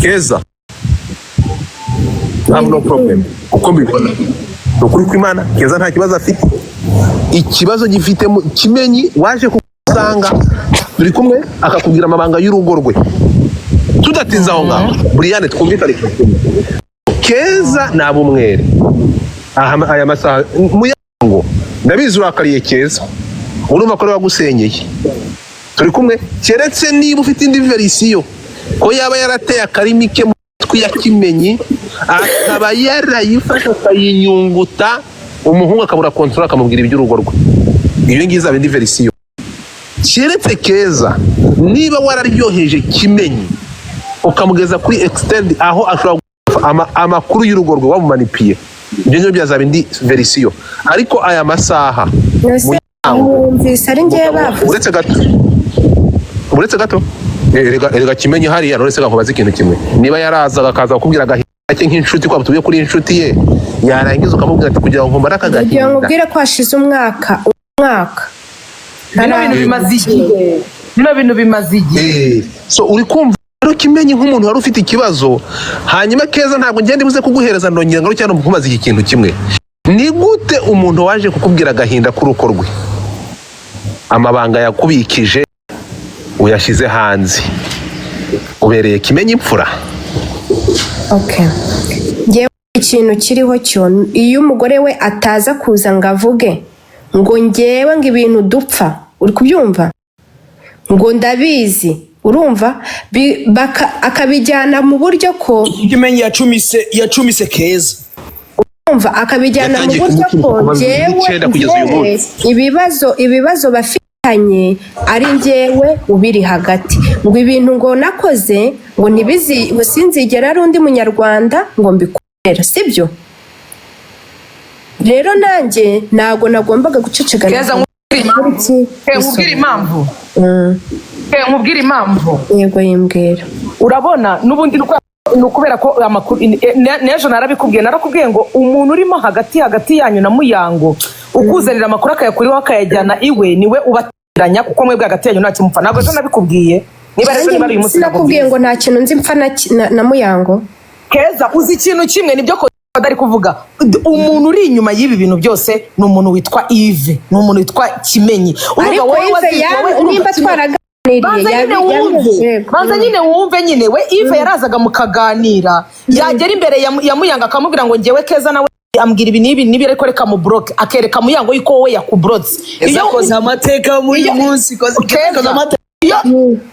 Keza no problem uko mbibona ukuri kw'Imana Keza nta kibazo afite ikibazo gifite Kimenyi waje kusanga turi kumwe akakubwira amabanga y'urugo rwe tudatinza aho ngaho Brian twumvikane Keza nabumwere aya masaha muyango ndabizi urakariye Keza urumva ko wagusenyeye turi kumwe keretse niba ufite indi verisiyo ko yaba yarateye akarimi ke ya Kimenyi akaba yarayifasha akayinyunguta umuhungu akabura control akamubwira iby'urugo rwe iyo ngiza bindi verisiyo keretse Keza niba wararyoheje Kimenyi ukamugeza kuri extend aho ashobora amakuru y'urugo rwe wamumanipiye ibyo ngibyo byazaba indi verisiyo ariko aya masaha mwumvise ari ngiye bavuze uretse gato erega Kimenyi hariya none se gakubaza ikintu kimwe niba yarazaga akaza kukubwira agahita nk'inshuti kwa tubiye kuri inshuti ye yarangiza ukamubwira ati kugira ngo mbara akagahinda kugira ngo ubwire ko hashize umwaka bino bintu bimaze igihe so uri kumva rero Kimenyi nk'umuntu wari ufite ikibazo hanyuma Keza ntabwo ngende buze kuguhereza ndongera ngo cyane mukumaze iki kintu kimwe ni gute umuntu waje kukubwira agahinda k'uruko rwe amabanga yakubikije uyashyize hanze ubereye Kimenyi imfura okay ngewe ikintu kiriho cyo iyo umugore we ataza kuza ngo avuge ngo ngewe ngo ibintu dupfa uri kubyumva ngo ndabizi urumva akabijyana mu buryo ko Kimenyi yacumise Keza urumva akabijyana mu buryo ko ngewe ibibazo bafitanye ari ngewe ubiri hagati ngo ibintu ngo nakoze ngo ntibizi sinzigera ari undi munyarwanda ngo mbikorera sibyo rero nanjye ntago nagombaga guceceka nkubwira impamvu yego yimbwira urabona n'ubundi nukubera ko amakuru nejo narakubwiye ngo umuntu urimo hagati yanyu na Muyango ukuzanira amakuru akayakuriho akayajyana iwe niwe ubateranya kuko mwebwe hagati yanyu nta kimupfa ntabwo ejo nabikubwiye niba rero niba uyu munsi nakubwiye ngo nta kintu nzi mpfa na Muyango Keza uzi ikintu kimwe nibyo ko ari kuvuga umuntu uri inyuma y'ibi bintu byose ni umuntu witwa Yves ni umuntu witwa Kimenyi ariko Yves nimba twaraga banza nyine wumve nyine we Yves yarazaga mukaganira yagera imbere ya Muyango akamubwira ngo ngewe Keza nawe ambwira ibi nibi ariko reka mu block akereka Muyango yuko wowe yakubrotse iyo koze amateka muri uyu munsi koze amateka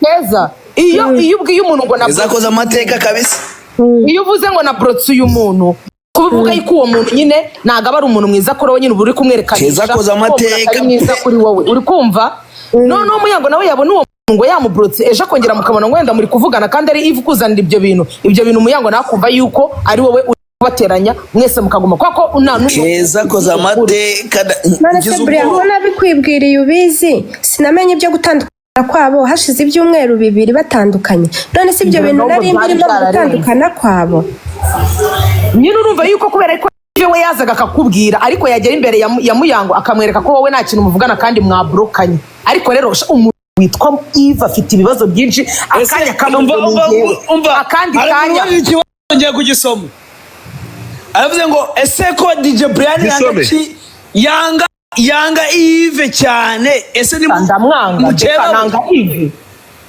Keza iyo ubwiye umuntu ngo nakoze amateka kabisa iyo uvuze ngo na brotse uyu muntu kubivuga yuko uwo muntu nyine ntago aba ari umuntu mwiza kuri wowe nyine uba uri kumwerekana Keza koze amateka mwiza kuri wowe uri kumva noneho Muyango nawe yabona uwo ngo yamubrotse ejo akongera mukabona ngo wenda muri kuvugana kandi ari Yves kuzanira ibyo bintu Muyango nakumva yuko ari wowe bateranya mwese mukaguma kwako Keza koze amateka ngize ubwo nabikwibwiriye ubizi sinamenye ibyo gutandukana kwabo hashize ibyumweru 2 batandukanye none si ibyo bintu nari mbirimo gutandukana kwabo nyine urumva yuko kubera ko we yazaga akakubwira ariko yagera imbere ya Muyango akamwereka ko wowe nta kintu muvugana kandi mwabrokanye ariko rero umuntu witwa Yves afite ibibazo byinshi akanya akandi kanya ngiye kugisoma aravuze ngo ese ko DJ Brian yanga Yves cyane ese ni ndamwanga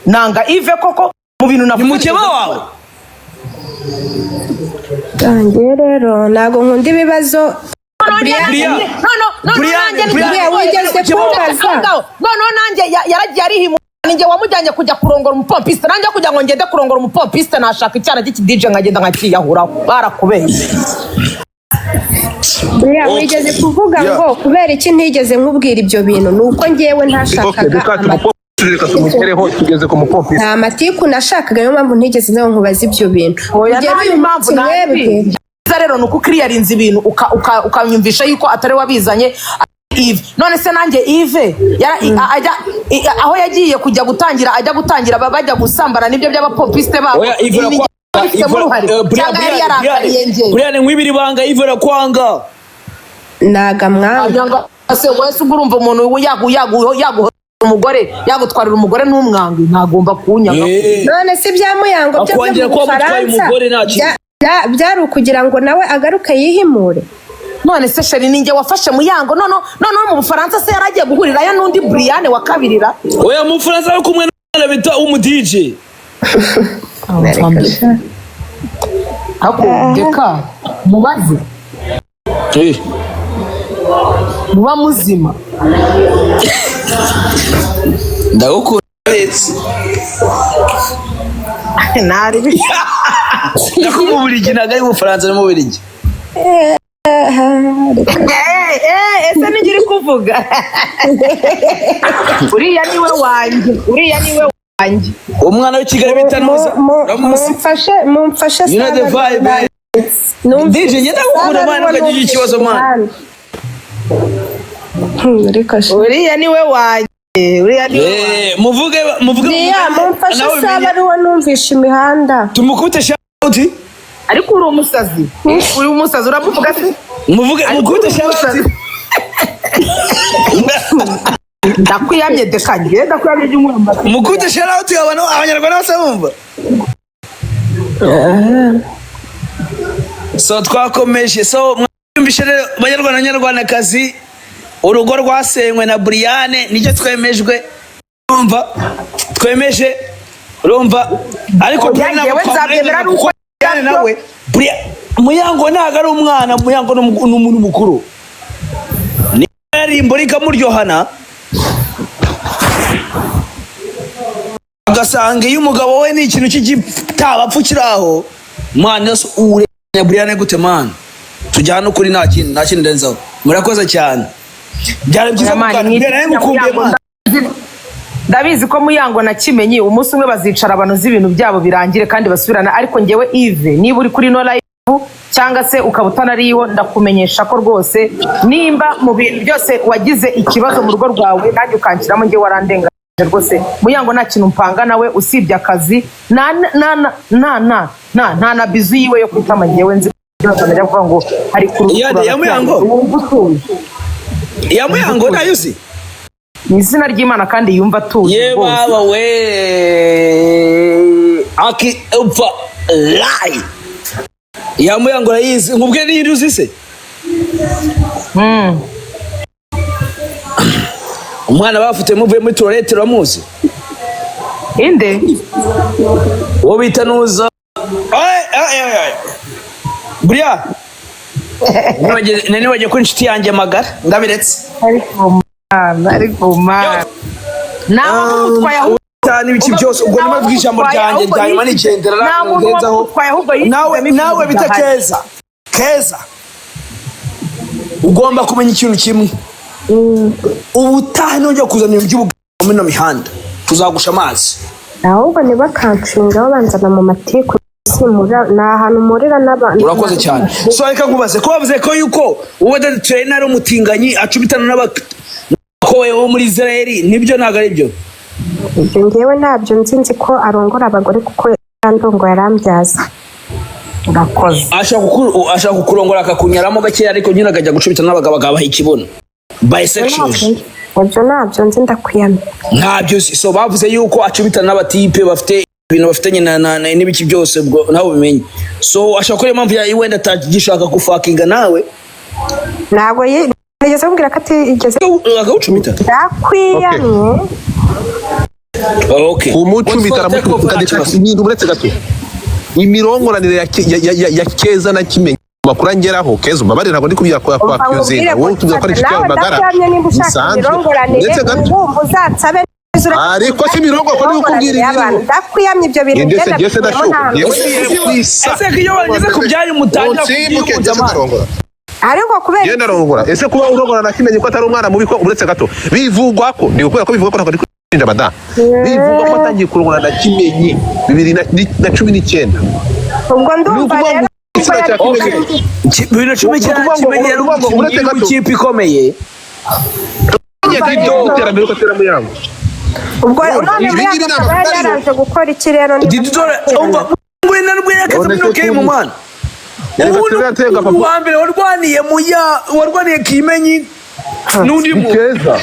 nanga Yves koko mu bintu ni mukeba wawe rero ntago nkunda ibibazo nanjye yaragiye arihimu ninjye wamujyanye kujya kurongora umupompiste nanjye kugira ngo ngende kurongora umupompiste nashaka icyana cy'ikidije nkagenda nkakiyahuraho barakubeshye wigeze kuvuga ngo kubera iki ntigeze nkubwira ibyo bintu nuko ngewe ntashakaga nta matiku nashakaga niyo mpamvu ntigeze nawe nkubaza ibyo bintu ugera uyu mpamvu mwebwe rero nuko ukiriyarinze ibintu ukanyumvisha yuko atari wabizanye Yves none se nanjye Yves aho yagiye kujya gutangira bajya gusambana nibyo by'abapopiste babo oya Yves Brian mwibiri banga Yves rakwanga naga mwanga ase wese urumva umuntu yaguha umugore yagutwarira umugore n'umwangi ntagomba kunyanga none si bya Muyango byo mu Faransa byari ukugira ngo nawe agaruke yihimure none se sheri ninjye wafashe Muyango none mu Bufaransa se yaragiye guhurirayo n'undi Brian wa kabirira oya mu Bufaransa ari kumwe n'umwana bita DJ ako deka mubaze muba muzima ndagukunda nari nakububirigi nagari mu Bufaransa no mu Bubiligi ese nigiri kuvuga uriya niwe wanjye umwana w'ikigali bita Nuza mumfashe you know the vibe DJ ngenda gukunda mwana ukagira ikibazo mwana uriya niwe wanjye muvuge mumfashe saba ariwo numvisha imihanda tumukubite shauti ariko uri umusazi uramuvuga se mukubite shauti ndakwiyamye deka ndakwiyamye ry'umwamba mukubite shauti abanyarwanda bose bumva so twakomeje so mwumvishe rero abanyarwanda n'abanyarwandakazi urugo rwasenywe na Brian nicyo twemejwe urumva twemeje urumva ariko nawe Muyango ntago ari umwana Muyango n'umuntu mukuru ni yarimbo rikamuryohana agasanga iyo umugabo we ni ikintu cy'igitaba kiraho mwana urenya Brian gute man tujyana ukuri nta kintu ndenzaho murakoze cyane byari byiza mukana ndabizi ko Muyango na Kimenyi umunsi umwe bazicara abantu z'ibintu byabo birangire kandi basubirana ariko ngewe Yves niba uri kuri no live cyangwa se ukabutana ariyo ndakumenyesha ko rwose nimba mu bintu byose wagize ikibazo mu rugo rwawe nanjye ukankiramo ngewe warandengaje rwose Muyango nta kintu mpanga nawe usibye akazi na bizu yiwe yo kwitama ngewe nzi najya kuvuga ngo ari ya Muyango nayuzi ni izina ry'Imana kandi yumva atuje ye baba we aki upfa lai ya Muyango rayizi nkubwe ni yuzi se umwana bafute muvuye muri toilette ramuzi inde wo bita Nuza Brian nani waje ko inshuti yanjye magara ndabiretse ariko man nawe utwaye n'ibiki byose ubwo niba bw'ijambo ryanjye ryanyuma nigendera nawe bita Keza ugomba kumenya ikintu kimwe ubutaha nujya kuzana ibintu by'ubugabo muri no mihanda tuzagusha amazi ahubwo ntibakanshinga babanzana mu matiku na ahantu murira n'abantu urakoze cyane so reka nkubaze ko bavuze ko yuko uwo da trainer umutinganyi acubitana n'abakowe wo muri Israel nibyo ntago ari byo ngewe ntabyo nzi ko arongora abagore kuko yandongo yarambyaza urakoze ashaka kukurongora akakunyaramo gake ariko nyine akajya gucubitana n'abagabo bagabaha ikibuno bisexual ibyo ntabyo nzi ndakwiyamye ntabyo so bavuze yuko acubitana n'abatipe bafite ibintu bafitanye n'ibiki byose ubwo nawe ubimenye so ashaka ko impamvu yawe wenda atagishaka gufakinga nawe ntabwo yigeze kumbwira ko atigeze agawucumita ndakwiyamye umucumita aramucumita uretse gato imirongoranire ya Keza na Kimenyi makuru angeraho Keza umbabarira ntabwo ndi kubwira ko yakwakiyuzinga wowe tubwira ko ari inshuti yawe magara uretse gato ariko si mirongo ko ni ukubwira ibintu ndakwiyamye ibyo bintu ngeze ndashoboye ese ko iyo wageze ku byanyu mutangira ariko kubera yenda rongora ese kuba urongora na Kimenyi ko atari umwana mubi ko uretse gato bivugwa ko ndi gukora ko bivugwa ko ntabwo ndi kwinjira bada bivugwa ko atangiye kurongora na Kimenyi 2019 ubwo ndumva rero Kimenyi yari ikipe ikomeye iterambere ko atera Muyango. ubwo none Muyango akaba yaraje gukora iki rero Didi Dora umva ngwena ngwena katamyoke mu mwana. Uwa mbere warwaniye Kimenyi n'undi mu Keza.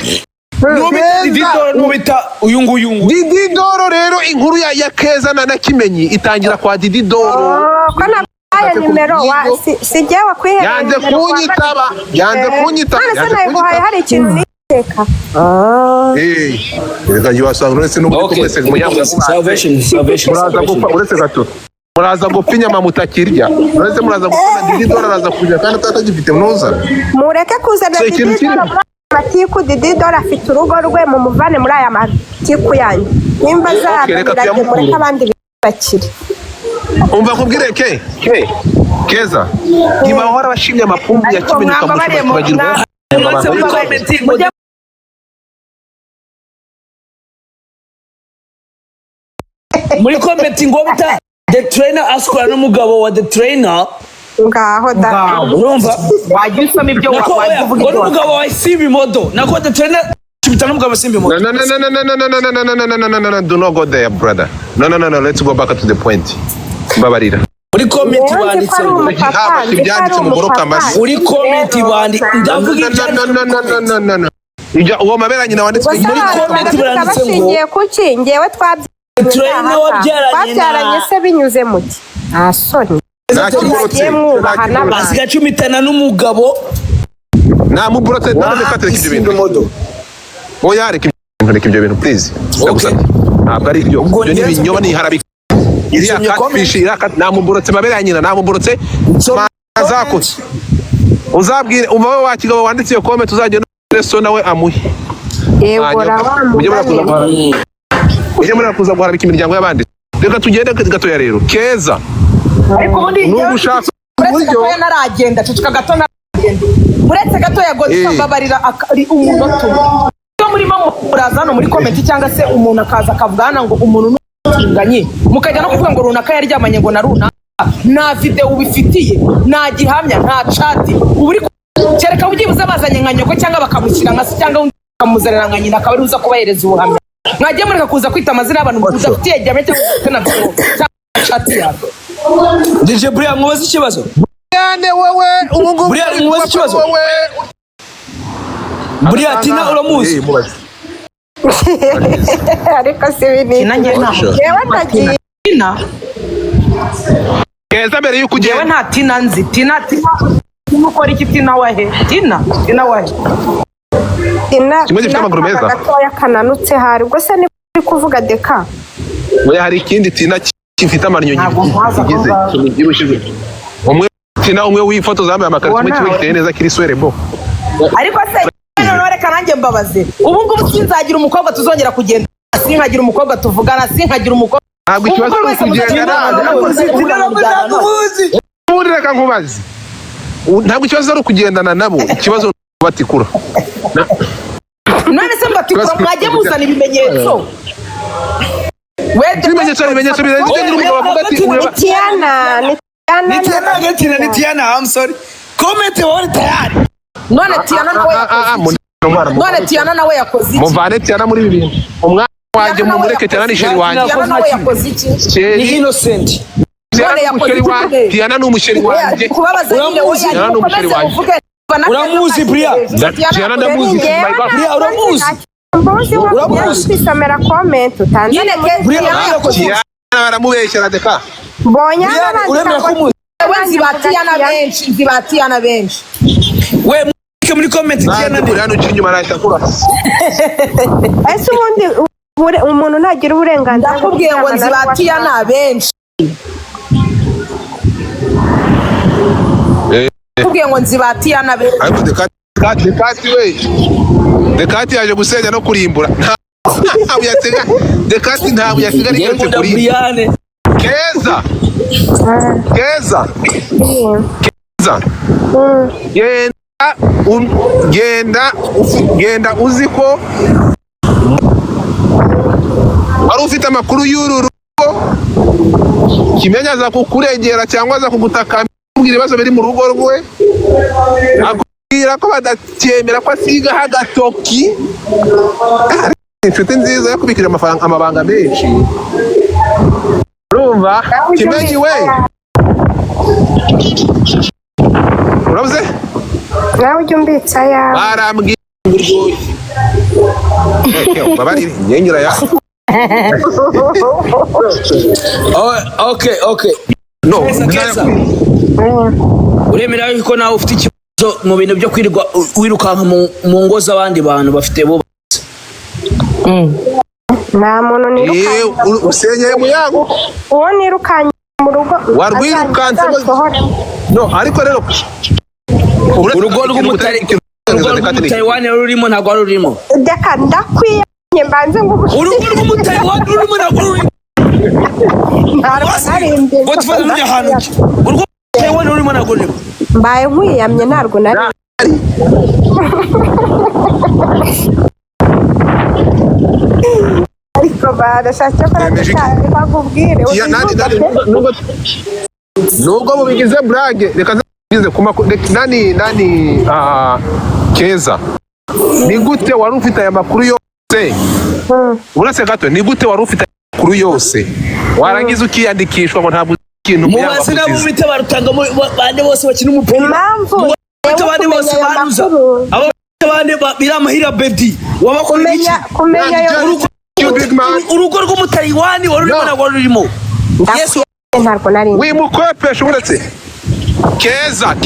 Didi Dora nubita uyunguyungu. Didi Doro rero inkuru ya Keza na Kimenyi itangira kwa Didi Doro. ko nabaye nimero wa sijye wakwiherera Yanze kunyitaba. none se naguhaye hari ikintu niteka reka yibasanga uretse no Okay. Muyango. Salvation. Muraza gupfa uretse gato. Muraza gupfa inyama mutakirya. Uretse muraza gupfa Didi Doro araza kurya kandi atagifite munoza. mureke kuzana So, ikintu Didi Doro muri matiku. Didi Doro afite urugo rwe mu muvane muri aya matiku yanyu nimba zarabirage mureke abandi bakire. Umva kubwire Keza. Niba wahora bashimye amapumbu ya Kimenyi ukamushimagirwa. Muri comment ngo bita the trainer askora n'umugabo wa the trainer ngaho da urumva wagira usoma ibyo wagira uvuga ibyo umugabo wa Simbi Modo nako the trainer kibita n'umugabo wa Simbi Modo. No, do not go there, brother. No, let's go back to the point. Babarira. Muri comment banditse muri comment bandi ndavuga No. Uwo mabera nyina wanditswe muri comment banditse ngo bashingiye kuki ngewe trainer twabyaranye se binyuze muki soni asiga cumitana n'umugabo namuburotse ntabwo ibyo bintu oya reka ibyo bintu please ntabwo ari ibyo ni ibinyoma ni harabika iriya catfish namuburotse mabera nyina namuburotse mazakutse uzabwire umva wa kigabo wanditse iyo comment uzagenda reso nawe amuhe ujye muri kuza guharabika imiryango y'abandi. Reka tugende gatoya rero Keza ariko ubundi n'ugushaka uburyo naragenda ceceka gato naragenda uretse gato yagoze babarira ari umunota iyo murimo muraza no muri comment cyangwa se umuntu akaza akavugana ngo umuntu n'utinganye mukajya no kuvuga ngo runaka yaryamanye ngo na runaka nta video ubifitiye nta gihamya nta chat uburi kereka ugibuza bazanye nka nyoko cyangwa bakamushyira nka se cyangwa bakamuzanira nka nyina akaba ari uza kubahereza ubuhamya mwajye mureka kuza kwita amazina y'abantu udafitiye gihamya cyangwa ufite na video chat yawe. DJ Brian mubaze ikibazo wowe ubu Brian mubaze ikibazo Brian tina uramuzi ariko si bini nanjye yewe ndagiye Keza mbere yuko yewe nta tina nzi tina ukora iki tina wahe tina wahe kimwe gifite amaguru meza gatoya kananutse hari ubwo se ni kuvuga deka oya hari ikindi tina gifite amarnyo nyigize kimubyibushije umwe w'ifoto zambaye amakarito kimwe giteye neza kiri swerebo ariko se none reka nanjye mbabaze ubu ngubu sinzagira umukobwa tuzongera kugenda sinkagira umukobwa tuvugana sinkagira umukobwa ntabwo ikibazo ari ukugendana ubundi reka nkubaze ntabwo ikibazo ari ukugendana nabo ikibazo batikura none se mbatikura mwajye muzana ibimenyetso ibimenyetso birenze n'umugabo bavuga ati ni Tiana I'm sorry comment wari tayari none Tiana nawe yakoze iki muvane Tiana muri ibi bintu umwana wanjye mumureke Tiana ni sheri wanjye Tiana nawe yakoze iki ni innocent Tiana ni umusheri wanjye kubabaza nyine Tiana ni umusheri wanjye uramuzi Brian Tiana ndamuzi Brian uramuzi uramuzi kwisomera comment utanzane Tiana baramubeshyera deka mbonye uremera kumuzi zibatiana benshi we mwike muri comment Tiana ndi hano cyo nyuma arahita kura ese ubundi umuntu ntagira uburenganzira ndakubwiye ngo zibatiana benshi ndakubwiye ngo nzibatiana benshi ariko dekati we dekati yaje gusenya no kurimbura ntabwo yatega dekati ntabwo yatega n'icyo kurimbura Keza genda uzi ko wari ufite amakuru y'uru rugo Kimenya aza kukuregera cyangwa aza kugutaka kubwira ibibazo biri mu rugo rwe bamubwira ko badacyemera ko asigaho agatoki. Inshuti nziza yo kubikira amabanga menshi. Urumva Kimenyi we uravuze nawe ujya umbitsa yawe barambwira uryoshye babarire nyenyura ya okay no Keza uremera yuko nawe ufite ikibazo mu bintu byo kwirirwa wirukanka mu ngo z'abandi bantu bafite bo nta muntu nirukanye usenyeye Muyango uwo nirukanye mu rugo warwirukanse no ariko rero urugo rw'umutayiwani rurimo ntabwo rurimo deka ndakwiyanye mbanze ngo urugo rw'umutayiwani rurimo ntabwo rurimo urugo rw'umutayiwani rurimo ntabwo rurimo mbaye nkwiyamye ntabwo nari ariko barashatse ko bakubwire nubwo mubigize brage reka zigize nani Keza ni gute wari ufite aya makuru yose urase gato ni gute wari ufite amakuru yose warangiza ukiyandikishwa ngo ntabwo ikintu mubaze nabo bita barutanga bande bose bakina umupira impamvu bande bose baruza abo bande biramahira Bedi kumenya urugo rw'umutayiwani wari urimo ntabwo rurimo Yesu ntabwo nari wimukwepesha uretse Keza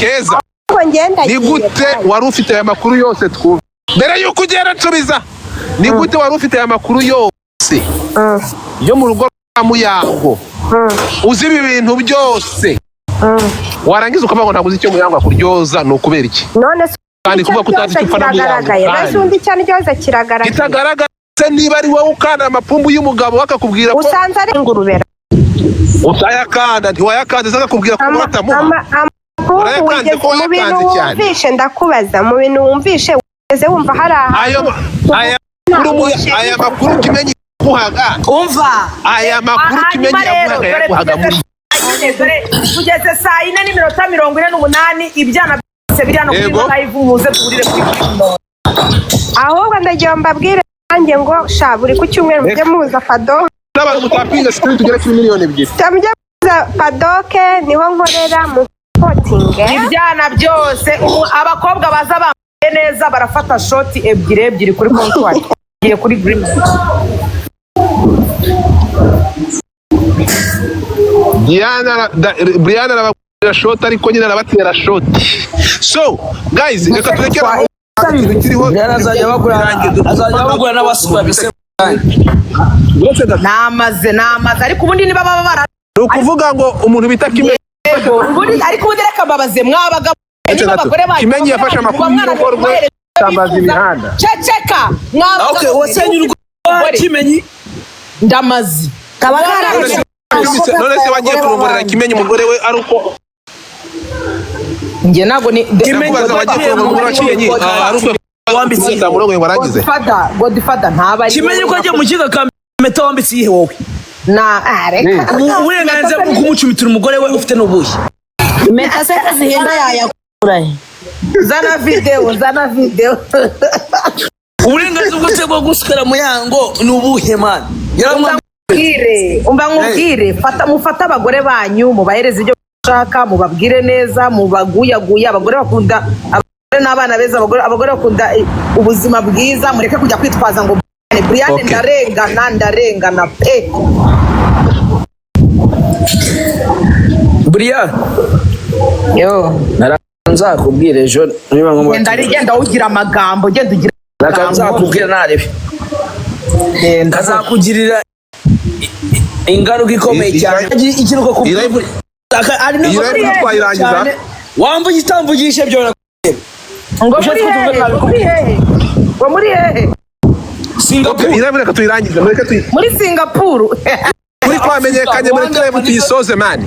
ni gute wari ufite aya makuru yose twumva mbere yuko ugera nsubiza ni gute wari ufite aya makuru yose yo mu rugo rwa Muyango uzi ibi bintu byose warangiza ukavuga ngo ntabwo uzi icyo Muyango akuryoza ni ukubera iki none kandi kuvuga ko utazi icyo upfa na Muyango kandi undi cyane cyose kiragaragaye kitagaragaye niba ari wowe ukanda amapumbu y'umugabo bakakubwira ko usanze ari ingurubera utayakanda ntiwayakanda zakakubwira ko uratamuha mu bintu wumvishe ndakubaza mu bintu wumvishe ugeze wumva hari aya makuru Kimenyi yaguhaga umva aya makuru Kimenyi yaguhaga yaguhaga muri tugeze saa 4:48 ibyana byose biri hano kuri live muze turire kuri ahubwo ndagiye mbabwire nanjye ngo sha buri ku cyumweru mujye muza Fado n'abantu mutapinga sikuri tugera kuri miliyoni 2 tamujye muza Fadoke niho nkorera mu sporting ibyana byose abakobwa baza bambaye neza barafata shoti ebyiri kuri comptoir giye kuri green Brian arabagurira shoti ariko nyine arabatera shoti so guys reka turekera azajya bagura n'abasura bise namaze ariko ubundi niba baba bara ni ukuvuga ngo umuntu bita Kimenyi ariko ubundi reka mbabaze mwabagabo Kimenyi yafashe amakuru y'urugo rwe atambaza imihanda ceceka mwabagabo wasenye urugo Kimenyi ndamazi none se wagiye kurongorera Kimenyi umugore we ari uko njye nago ni Kimenyi wagiye kurongorera Kimenyi ari uko wambitse ndamurongo ngo waragize Godfather ntaba ari Kimenyi ko ajya mu kiga ka meta wambitse ihe wowe na areka uburenganzira bwo kumucumitira umugore we ufite n'ubuye meta se kazihinda yayakura zana video uburenganzira bwo gusukara Muyango n'ubuhe man umva nkubwire mufata abagore banyu mubahereze ibyo bashaka mubabwire neza mubaguyaguye abagore bakunda abagore n'abana beza abagore bakunda ubuzima bwiza mureke kujya kwitwaza ngo Brian ndarengana pe Brian yo nzakubwira ejo niba ngombwa genda ugira amagambo genda ugira nzakubwira narebe kazakugirira ingaruka ikomeye cyane ikiruko ku ari no twayirangiza wamva igitamvugishe byo ngo muri hehe Singapore irabireka tuyirangiza muri Singapore muri twamenyekanye muri tuyisoze mani